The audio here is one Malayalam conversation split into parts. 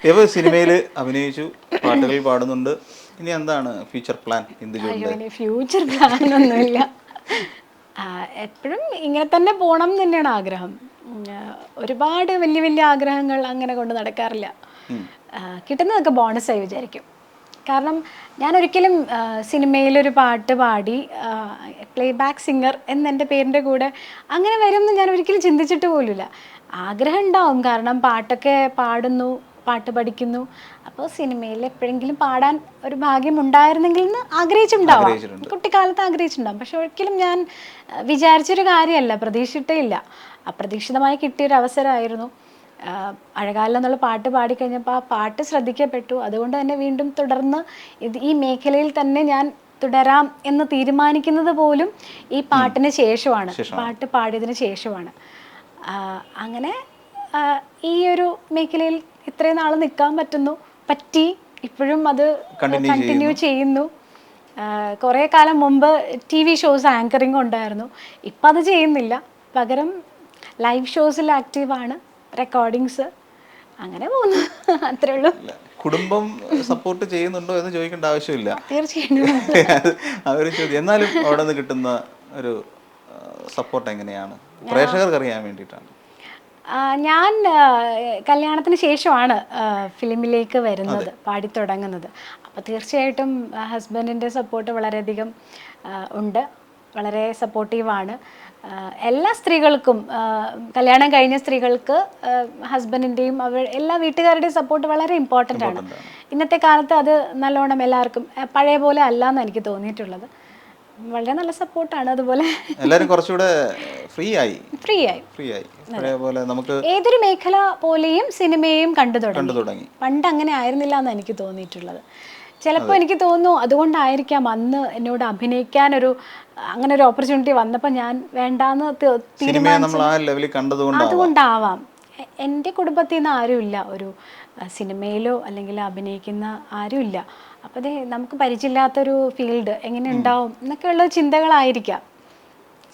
ഇപ്പൊ സിനിമയിൽ അഭിനയിച്ചു, പാട്ടുകൾ പാടുന്നുണ്ട്. ഇനി എന്താണ് ഫ്യൂച്ചർ പ്ലാൻ? അയ്യോ, ഇനി ഫ്യൂച്ചർ പ്ലാൻ ഒന്നുമില്ല. എപ്പോഴും ഇങ്ങനെ തന്നെ പോകണം എന്ന് തന്നെയാണ് ആഗ്രഹം. ഒരുപാട് വലിയ വലിയ ആഗ്രഹങ്ങൾ അങ്ങനെ കൊണ്ട് നടക്കാറില്ല. കിട്ടുന്നതൊക്കെ ബോണസായി വിചാരിക്കും. കാരണം ഞാൻ ഒരിക്കലും സിനിമയിലൊരു പാട്ട് പാടി പ്ലേ ബാക്ക് സിംഗർ എന്നെൻ്റെ പേരിൻ്റെ കൂടെ അങ്ങനെ വരുമെന്ന് ഞാൻ ഒരിക്കലും ചിന്തിച്ചിട്ട് പോലുമില്ല. ആഗ്രഹം ഉണ്ടാവും, കാരണം പാട്ടൊക്കെ പാടുന്നു, പാട്ട് പഠിക്കുന്നു. അപ്പോൾ സിനിമയിൽ എപ്പോഴെങ്കിലും പാടാൻ ഒരു ഭാഗ്യം ഉണ്ടായിരുന്നെങ്കിൽ എന്ന് ആഗ്രഹിച്ചിട്ടുണ്ടാവാം, കുട്ടിക്കാലത്ത് ആഗ്രഹിച്ചിട്ടുണ്ടാവും. പക്ഷെ ഒരിക്കലും ഞാൻ വിചാരിച്ചൊരു കാര്യമല്ല, പ്രതീക്ഷിച്ചിട്ടേ ഇല്ല. അപ്രതീക്ഷിതമായി കിട്ടിയൊരു അവസരമായിരുന്നു. അഴകാലം എന്നുള്ള പാട്ട് പാടിക്കഴിഞ്ഞപ്പോൾ ആ പാട്ട് ശ്രദ്ധിക്കപ്പെട്ടു. അതുകൊണ്ട് തന്നെ വീണ്ടും തുടർന്ന് ഈ മേഖലയിൽ തന്നെ ഞാൻ തുടരാം എന്ന് തീരുമാനിക്കുന്നത് പോലും ഈ പാട്ടിന് ശേഷമാണ്, പാട്ട് പാടിയതിന് ശേഷമാണ്. അങ്ങനെ ഈ ഒരു മേഖലയിൽ ഇത്രയും നാൾ നിൽക്കാൻ പറ്റി. ഇപ്പോഴും അത് കണ്ടിന്യൂ ചെയ്യുന്നു. കുറേ കാലം മുമ്പ് TV ഷോസ് ആങ്കറിങ് ഉണ്ടായിരുന്നു. ഇപ്പം അത് ചെയ്യുന്നില്ല. പകരം ലൈവ് ഷോസിൽ ആക്റ്റീവാണ്, റെക്കോർഡിങ്സ്, അങ്ങനെ പോകുന്നു. അത്രേ ഉള്ളൂ. കുടുംബം സപ്പോർട്ട് ചെയ്യുന്നുണ്ടോ എന്ന് ചോദിക്കേണ്ട ആവശ്യമില്ല, തീർച്ചയായിട്ടും. അവർ ചോദ്യം. എന്നാലും അവിടെ നിന്ന് കിട്ടുന്ന ഒരു സപ്പോർട്ട് എങ്ങനെയാണ് പ്രേക്ഷകർക്ക് അറിയാൻ വേണ്ടിയിട്ടാണ്. ഞാൻ കല്യാണത്തിന് ശേഷമാണ് ഫിലിമിലേക്ക് വരുന്നത്, പാടിത്തുടങ്ങുന്നത്. അപ്പോൾ തീർച്ചയായിട്ടും ഹസ്ബൻഡിൻ്റെ സപ്പോർട്ട് വളരെയധികം ഉണ്ട്, വളരെ സപ്പോർട്ടീവാണ്. എല്ലാ സ്ത്രീകൾക്കും, കല്യാണം കഴിഞ്ഞ സ്ത്രീകൾക്ക് ഹസ്ബൻഡിൻ്റെയും എല്ലാ വീട്ടുകാരുടെയും സപ്പോർട്ട് വളരെ ഇമ്പോർട്ടൻ്റ് ആണ്. ഇന്നത്തെ കാലത്ത് അത് നല്ലോണം എല്ലാവർക്കും പഴയ പോലെ അല്ല എന്ന് എനിക്ക് തോന്നിയിട്ടുള്ളത്. വളരെ നല്ല സപ്പോർട്ടാണ്. അതുപോലെ എല്ലാവരും കുറച്ചുകൂടെ ഫ്രീ ആയി. അതേപോലെ നമുക്ക് ഏതൊരു മേഖല പോലെയും സിനിമയും കണ്ടു തുടങ്ങി. പണ്ട് അങ്ങനെ ആയിരുന്നില്ല എന്ന് എനിക്ക് തോന്നിയിട്ടുള്ളത്. ചിലപ്പോൾ എനിക്ക് തോന്നുന്നു അതുകൊണ്ടായിരിക്കാം അന്ന് എന്നോട് അഭിനയിക്കാൻ അങ്ങനെ ഒരു ഓപ്പർച്യൂണിറ്റി വന്നപ്പോൾ ഞാൻ വേണ്ടാന്ന് തീരുമാനിച്ചത്. അതുകൊണ്ടാവാം. എൻ്റെ കുടുംബത്തിൽ നിന്ന് ആരുമില്ല ഒരു സിനിമയിലോ അല്ലെങ്കിൽ അഭിനയിക്കുന്ന ആരുമില്ല. അപ്പോൾ അതെ, നമുക്ക് പരിചയമില്ലാത്തൊരു ഫീൽഡ് എങ്ങനെ ഉണ്ടാവും എന്നൊക്കെയുള്ള ചിന്തകളായിരിക്കാം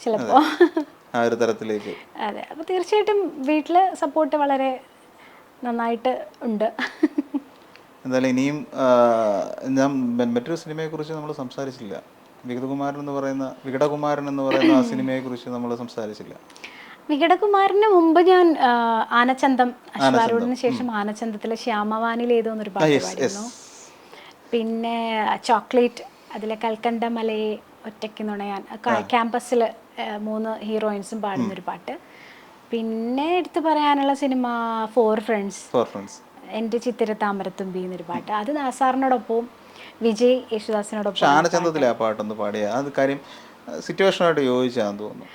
ചിലപ്പോൾ. അതെ, അപ്പോൾ തീർച്ചയായിട്ടും വീട്ടിൽ സപ്പോർട്ട് വളരെ നന്നായിട്ട് ഉണ്ട്. എന്തായാലും ഇനിയും ഞാൻ മറ്റൊരു സിനിമയെക്കുറിച്ച് നമ്മൾ സംസാരിച്ചില്ല. വികടകുമാരൻ എന്ന് പറയുന്ന ആ സിനിമയെക്കുറിച്ച് നമ്മൾ സംസാരിച്ചില്ല. വികടകുമാരന് മുമ്പ് ഞാൻ ആനച്ചന്തം, അശ്വാരൂഢിന് ശേഷം ആനച്ചന്തത്തിലെ ശ്യാമവാനിലേതോന്നൊരു പാട്ട് പാടിയിരുന്നു. പിന്നെ ചോക്ലേറ്റ്, അതിലെ കൽക്കണ്ട മലയെ ഒറ്റയ്ക്ക് നുണയാൻ, ക്യാമ്പസിൽ 3 ഹീറോയിൻസും പാടുന്നൊരു പാട്ട്. പിന്നെ എടുത്തു പറയാനുള്ള സിനിമ ഫോർ ഫ്രണ്ട്സ്, എൻ്റെ ചിത്തിര താമരത്തുമ്പി എന്നൊരു പാട്ട്. അത് ദാസാറിനോടൊപ്പം വിജയ് യേശുദാസിനോടൊപ്പം. ആനച്ചന്തത്തിലെ ആ പാട്ടൊന്ന് പാടിയ അത് കാര്യം സിറ്റുവേഷനായിട്ട് യോജിച്ചാന്ന് തോന്നുന്നു.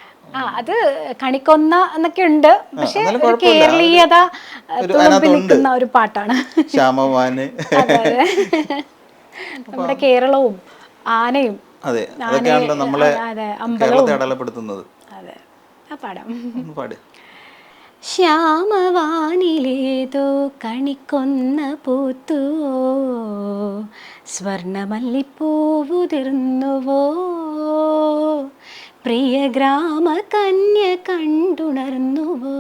അത് കണിക്കൊന്ന എന്നൊക്കെ ഉണ്ട്, പക്ഷെ കേരളീയത നിൽക്കുന്ന ഒരു പാട്ടാണ്. നമ്മുടെ കേരളവും ആനയും അടയാളപ്പെടുത്തുന്നത്. അതെ, ആ പാടാം. ശ്യാമവാനിലേതോ കണിക്കൊന്ന പൂത്തുവോ, സ്വർണമല്ലിപ്പൂവുതിർന്നുവോ, പ്രിയ ഗ്രാമ കന്യ കണ്ടുണർന്നുവോ,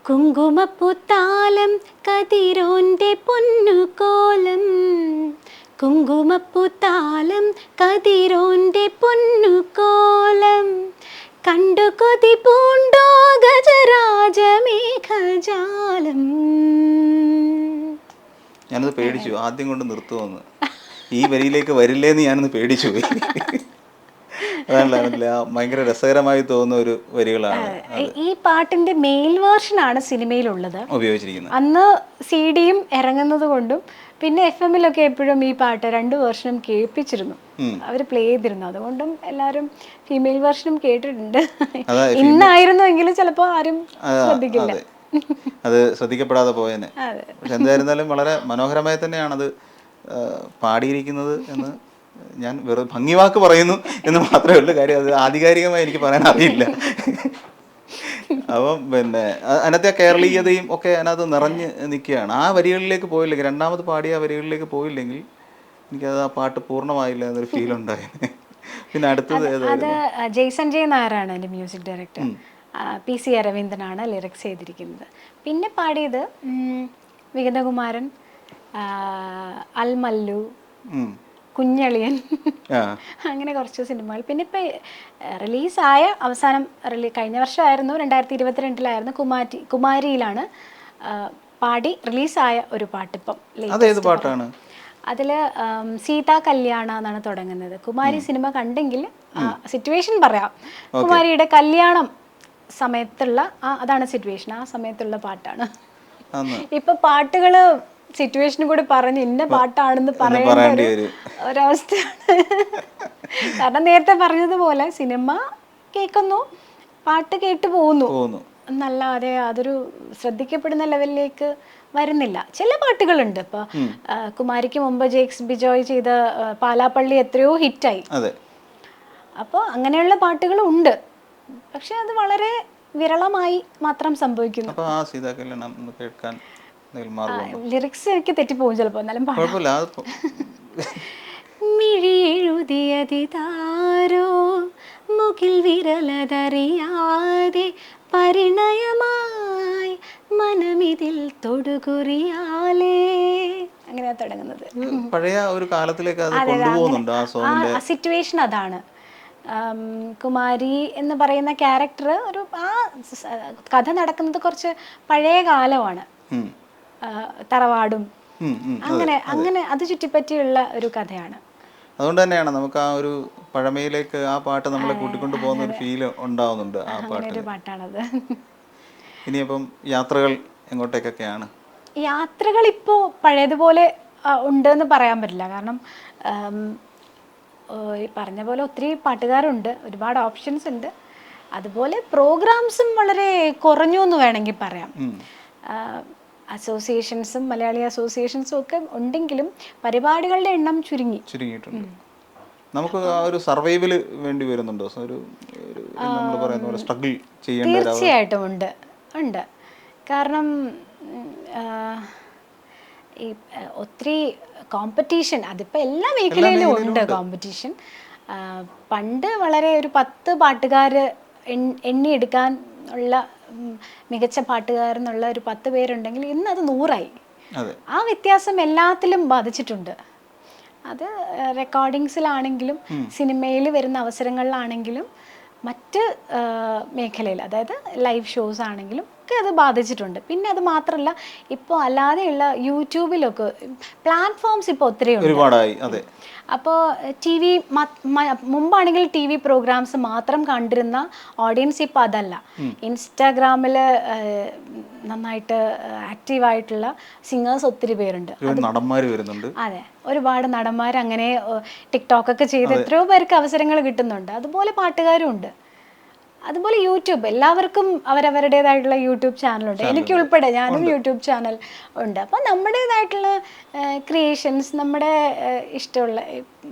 കുങ്കുമപ്പൂത്താലം കതിരോന്റെ പൊന്നുകോലം, കുങ്കുമപ്പൂത്താലം കതിരോന്റെ പൊന്നുകോലം, കണ്ടു കൊതി പൂണ്ടോ ഗജരാജമേഘജാലം. ഞാനത് പേടിച്ചു, ആദ്യം കൊണ്ട് നിർത്തുമെന്ന്. ഈ വരിയിലേക്ക് വരില്ലേന്ന് ഞാനൊന്ന് പേടിച്ചു പോയി. അതല്ല, ഭയങ്കര രസകരമായി തോന്നുന്ന ഒരു വരികളാണ്. ഈ പാട്ടിന്റെ മെയിൽ വേർഷനാണ് സിനിമയിലുള്ളത് ഉപയോഗിച്ചിരിക്കുന്നത്. അന്ന് CD-യും ഇറങ്ങുന്നത് കൊണ്ടും പിന്നെ FM-ലൊക്കെ എപ്പോഴും ഈ പാട്ട് 2 വേർഷനും കേൾപ്പിച്ചിരുന്നു, അവർ പ്ലേ ചെയ്തിരുന്നു. അതുകൊണ്ടും എല്ലാവരും ഫീമെയിൽ വേർഷനും കേട്ടിട്ടുണ്ട്. ഇന്നായിരുന്നുവെങ്കിലും ചിലപ്പോൾ ആരും ശ്രദ്ധിക്കില്ല, അത് ശ്രദ്ധിക്കപ്പെടാതെ പോയേനെ. പക്ഷെ എന്തായിരുന്നാലും വളരെ മനോഹരമായി തന്നെയാണ് അത് പാടിയിരിക്കുന്നത് എന്ന് ഞാൻ വെറും ഭംഗിവാക്ക് പറയുന്നു എന്ന് മാത്രമേ ഉള്ളൂ. കാര്യം അത് ആധികാരികമായി എനിക്ക് പറയാൻ അറിയില്ല. അപ്പം പിന്നെ അതിനകത്തെ കേരളീയതയും ഒക്കെ അതിനകത്ത് നിറഞ്ഞ് നിൽക്കുകയാണ്. ആ വരികളിലേക്ക് പോയില്ലെങ്കിൽ, രണ്ടാമത് പാടിയ ആ വരികളിലേക്ക് പോയില്ലെങ്കിൽ എനിക്കത് ആ പാട്ട് പൂർണ്ണമായില്ല എന്നൊരു ഫീൽ ഉണ്ടായിരുന്നു. പിന്നെ അടുത്തത് അത് ജെയ്സൺ ജെ നായരാണ് എൻ്റെ മ്യൂസിക് ഡയറക്ടർ. PC അരവിന്ദനാണ് ലിറിക്സ് ചെയ്തിരിക്കുന്നത്. പിന്നെ പാടിയത് വിഗതകുമാരൻ, അൽമല്ലു, കുഞ്ഞളിയൻ, അങ്ങനെ കുറച്ച് സിനിമകൾ. പിന്നെ ഇപ്പം റിലീസായ അവസാനം കഴിഞ്ഞ വർഷമായിരുന്നു, 2022 കുമാരിയിലാണ് പാടി റിലീസായ ഒരു പാട്ട്. ഇപ്പം അതിൽ സീതാ കല്യാണ എന്നാണ് തുടങ്ങുന്നത്. കുമാരി സിനിമ കണ്ടെങ്കിൽ സിറ്റുവേഷൻ പറയാം. കുമാരിയുടെ കല്യാണം സമയത്തുള്ള അതാണ് സിറ്റുവേഷൻ, ആ സമയത്തുള്ള പാട്ടാണ്. ഇപ്പൊ പാട്ടുകള് സിറ്റുവേഷനും കൂടി പറഞ്ഞ് ഇന്ന പാട്ടാണെന്ന് പറയേണ്ട ഒരവസ്ഥയാണ്. കാരണം നേരത്തെ പറഞ്ഞതുപോലെ സിനിമ കേൾക്കുന്നു, പാട്ട് കേട്ടു പോകുന്നു എന്നല്ലാതെ അതൊരു ശ്രദ്ധിക്കപ്പെടുന്ന ലെവലിലേക്ക് വരുന്നില്ല. ചില പാട്ടുകളുണ്ട്. ഇപ്പൊ കുമാരിക്ക് മുമ്പ് ജെയ്ക്സ് ബിജോയ് ചെയ്ത പാലാപ്പള്ളി എത്രയോ ഹിറ്റായി. അപ്പോൾ അങ്ങനെയുള്ള പാട്ടുകളും ഉണ്ട്. പക്ഷെ അത് വളരെ വിരളമായി മാത്രം സംഭവിക്കുന്നു. ലിറിക്സ് എനിക്ക് തെറ്റിപ്പോകും ചിലപ്പോൾ, എന്നാലും മിഴിയെഴുതിയതിതാരോ മുകിൽ വിരലതറിയാതെ പരിണയമായി മനമിതിൽ തൊടുകുറിയാലേ, അങ്ങനെയാ തുടങ്ങുന്നത്. പഴയ ഒരു കാലത്തിലേക്ക് അത് കൊണ്ടുപോകുന്നുണ്ട് ആ സോങ്ങിന്റെ സിറ്റുവേഷൻ. അതാണ് കുമാരി എന്ന് പറയുന്ന ക്യാരക്ടർ. ഒരു ആ കഥ നടക്കുന്നത് കുറച്ച് പഴയ കാലമാണ്, തറവാടും അങ്ങനെ അത് ചുറ്റിപ്പറ്റിയുള്ള ഒരു കഥയാണ്. അതുകൊണ്ട് തന്നെയാണ് നമുക്ക് ആ ഒരു പഴമയിലേക്ക് ആ പാട്ട് നമ്മളെ കൂട്ടിക്കൊണ്ടു പോകുന്ന ഒരു ഫീല് ഉണ്ടാവുന്നുണ്ട് ആ പാട്ടാണത്. ഇനിയിപ്പം യാത്രകൾ എങ്ങോട്ടേക്കൊക്കെയാണ്? യാത്രകൾ ഇപ്പോൾ പഴയതുപോലെ ഉണ്ടെന്ന് പറയാൻ പറ്റില്ല. കാരണം പറഞ്ഞ പോലെ ഒത്തിരി പാട്ടുകാരുണ്ട്, ഒരുപാട് ഓപ്ഷൻസ് ഉണ്ട്. അതുപോലെ പ്രോഗ്രാംസും വളരെ കുറഞ്ഞു എന്ന് വേണമെങ്കിൽ പറയാം. അസോസിയേഷൻസും മലയാളി അസോസിയേഷൻസും ഒക്കെ ഉണ്ടെങ്കിലും പരിപാടികളുടെ എണ്ണം ചുരുങ്ങിയിട്ടുണ്ട്. നമുക്ക് ആ ഒരു സർവൈവല് വേണ്ടി വരുന്നുണ്ടോ? നമ്മൾ പറയുന്ന പോലെ സ്ട്രഗിൾ ചെയ്യേണ്ട? തീർച്ചയായിട്ടും ഉണ്ട്. കാരണം ഈ ഒത്തിരി കോമ്പറ്റീഷൻ, അതിപ്പോൾ എല്ലാ മേഖലയിലും ഉണ്ട് കോമ്പറ്റീഷൻ. പണ്ട് വളരെ ഒരു 10 പാട്ടുകാർ എണ്ണിയെടുക്കാൻ ഉള്ള മികച്ച പാട്ടുകാരെന്നുള്ള ഒരു 10 പേരുണ്ടെങ്കിൽ ഇന്ന് അത് 100ആയി. ആ വ്യത്യാസം എല്ലാത്തിലും ബാധിച്ചിട്ടുണ്ട്. അത് റെക്കോർഡിങ്സിലാണെങ്കിലും സിനിമയിൽ വരുന്ന അവസരങ്ങളിലാണെങ്കിലും മറ്റ് മേഖലയിൽ, അതായത് ലൈവ് ഷോസ് ആണെങ്കിലും ഒക്കെ അത് ബാധിച്ചിട്ടുണ്ട്. പിന്നെ അത് മാത്രമല്ല, ഇപ്പോൾ അല്ലാതെയുള്ള യൂട്യൂബിലൊക്കെ പ്ലാറ്റ്ഫോംസ് ഇപ്പോൾ ഒത്തിരി ഉണ്ട്. അപ്പോൾ TV മുമ്പാണെങ്കിൽ TV പ്രോഗ്രാംസ് മാത്രം കണ്ടിരുന്ന ഓഡിയൻസ് ഇപ്പോൾ അതല്ല. ഇൻസ്റ്റാഗ്രാമിൽ നന്നായിട്ട് ആക്റ്റീവായിട്ടുള്ള സിംഗേഴ്സ് ഒത്തിരി പേരുണ്ട്. അതെ, ഒരുപാട് നടന്മാർ അങ്ങനെ ടിക്ടോക്കൊക്കെ ചെയ്ത് എത്രയോ പേർക്ക് അവസരങ്ങൾ കിട്ടുന്നുണ്ട്. അതുപോലെ പാട്ടുകാരും ഉണ്ട്. അതുപോലെ യൂട്യൂബ്, എല്ലാവർക്കും അവരവരുടേതായിട്ടുള്ള യൂട്യൂബ് ചാനലുണ്ട്. എനിക്കുൾപ്പെടെ ഞാനും യൂട്യൂബ് ചാനൽ ഉണ്ട്. അപ്പോൾ നമ്മുടേതായിട്ടുള്ള ക്രിയേഷൻസ്, നമ്മുടെ ഇഷ്ടമുള്ള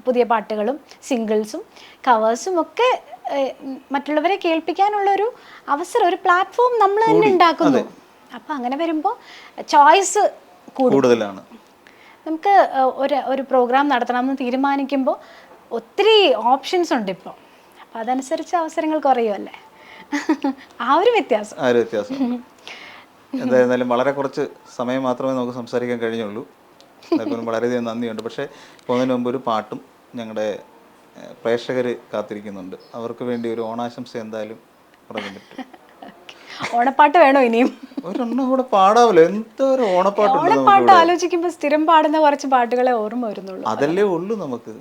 പുതിയ പാട്ടുകളും സിംഗിൾസും കവേഴ്സും ഒക്കെ മറ്റുള്ളവരെ കേൾപ്പിക്കാനുള്ളൊരു അവസരം, ഒരു പ്ലാറ്റ്ഫോം നമ്മൾ തന്നെ ഉണ്ടാക്കുന്നു. അപ്പം അങ്ങനെ വരുമ്പോൾ ചോയ്സ് കൂടുതലാണ്. നമുക്ക് ഒരു പ്രോഗ്രാം നടത്തണമെന്ന് തീരുമാനിക്കുമ്പോൾ ഒത്തിരി ഓപ്ഷൻസ് ഉണ്ട് ഇപ്പോൾ. അപ്പം അതനുസരിച്ച് അവസരങ്ങൾ കുറയുമല്ലേ, ആ ഒരു വ്യത്യാസം. എന്തായിരുന്നാലും വളരെ കുറച്ച് സമയം മാത്രമേ നമുക്ക് സംസാരിക്കാൻ കഴിഞ്ഞുള്ളൂ. വളരെയധികം നന്ദിയുണ്ട്. പക്ഷേ പോകുന്നതിന് മുമ്പ് ഒരു പാട്ടും ഞങ്ങളുടെ പ്രേക്ഷകർ കാത്തിരിക്കുന്നുണ്ട്. അവർക്ക് വേണ്ടി ഒരു ഓണാശംസ എന്തായാലും പറയാൻ പറ്റും. ഓണപ്പാട്ട് വേണോ? ഇനിയും ഒരെണ്ണം കൂടെ പാടാവല്ലോ. എന്തൊരു ഓണപ്പാട്ട് ആലോചിക്കുമ്പോൾ സ്ഥിരം പാടുന്ന കുറച്ച് പാട്ടുകളെ ഓർമ്മ വരുന്നുള്ളൂ. അതല്ലേ ഉള്ളൂ നമുക്ക്.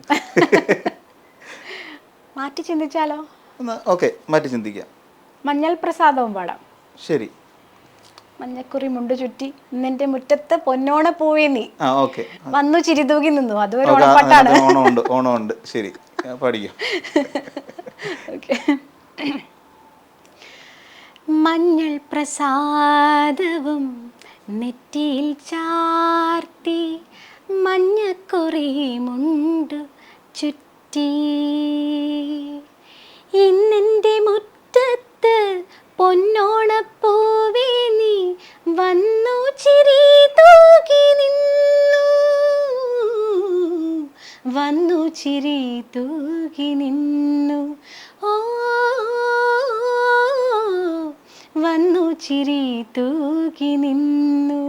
മാറ്റി ചിന്തിച്ചാലോ? ഓക്കെ, മാറ്റി ചിന്തിക്കാം. മഞ്ഞൾ പ്രസാദവും പാടാം. ശരി. മഞ്ഞക്കുറി മുണ്ടു ചുറ്റി നിന്റെ മുറ്റത്ത് പൊന്നോണ പൂവേ നീ വന്നു ചിരിതൂകി നിന്നു. അതൊരു ഓണപ്പാട്ടാണ്. ഓണമുണ്ട്. ശരി, പാടിക്കാം. മഞ്ഞൾ പ്രസാദവും നെറ്റിയിൽ ചാർത്തി മഞ്ഞക്കുറി മുണ്ടു ചുറ്റി ഇന്നെൻ്റെ മുറ്റത്ത് പൊന്നോണപ്പൂവേ നീ വന്നു ചിരി തൂകി നിന്നു, വന്നു ചിരി തൂകി നിന്നു. ഓ വന്നു ചിരി തൂകി നിന്നു.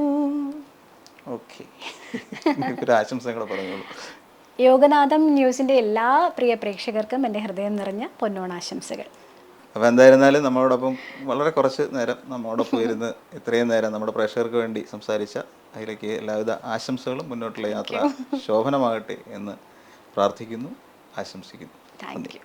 ഓക്കെ, ഒരു ആശംസ കൂടെ പറഞ്ഞോളൂ. യോഗനാഥം ന്യൂസിൻ്റെ എല്ലാ പ്രിയ പ്രേക്ഷകർക്കും എൻ്റെ ഹൃദയം നിറഞ്ഞ പൊന്നോണാശംസകൾ. അപ്പോൾ എന്തായിരുന്നാലും നമ്മളോടൊപ്പം വളരെ കുറച്ച് നേരം നമ്മോടൊപ്പം ഇരുന്ന് ഇത്രയും നേരം നമ്മുടെ പ്രേക്ഷകർക്ക് വേണ്ടി സംസാരിച്ച അതിലേക്ക് എല്ലാവിധ ആശംസകളും, മുന്നോട്ടുള്ള യാത്ര ശോഭനമാകട്ടെ എന്ന് പ്രാർത്ഥിക്കുന്നു, ആശംസിക്കുന്നു. Thank you.